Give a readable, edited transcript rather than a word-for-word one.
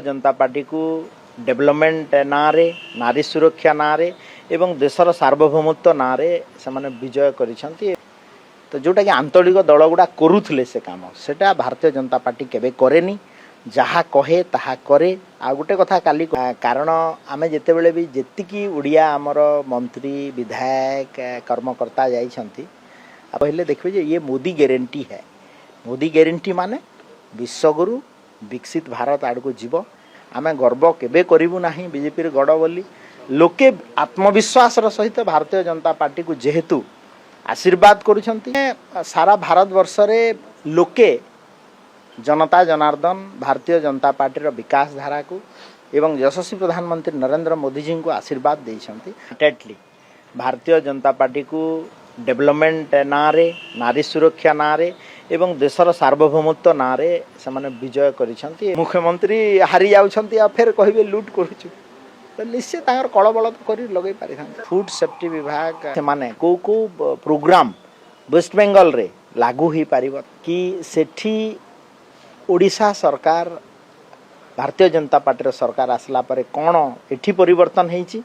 जनता party को development नारे नारी सुरक्षा नारे एवं देशर सार्वभौमत्व नारे से विजय करिसेंती। तो जोटा कि आंतरिक दल गुड़ा करुले से काम सेटा भारतीय जनता पार्टी केबे करेनी, जहाँ कहे ताहा करे। आ गोटे कथा काली कारण आम जिते बड़े भी जेतिकी उड़िया आमर मंत्री विधायक कर्मकर्ता जाइछंती पहले देखिए जे ये मोदी गारंटी है। मोदी गारंटी माने विश्वगुरु विकसित भारत आड़ को जीव। आम गर्व केबे करिबु नाही बीजेपी रे गड़ बोली लोके आत्मविश्वास सहित भारतीय जनता पार्टी को जेहेतु आशीर्वाद करुछंती। सारा भारत वर्ष रे लोके जनता जनार्दन भारतीय जनता पार्टी रो विकास धारा को एवं यशस्वी प्रधानमंत्री नरेंद्र मोदी जी को आशीर्वाद देइछंती। टेटली भारतीय जनता पार्टी को डेवलपमेंट नारे नारी सुरक्षा नारे एवं देशर सार्वभौमत्व नारे से विजय करिसेंती। मुख्यमंत्री हारी जाउछंती आ फेर कहिबे लूट करूछु तो निश्चित तांकर कलबल तो कर लगे पारि। फूड सेफ्टी विभाग से माने को प्रोग्राम वेस्ट बेंगल रे लागू ही पारिबो कि सेठी ओडिशा सरकार भारतीय जनता पार्टी सरकार आसला परे कौन एठी परिवर्तन होईची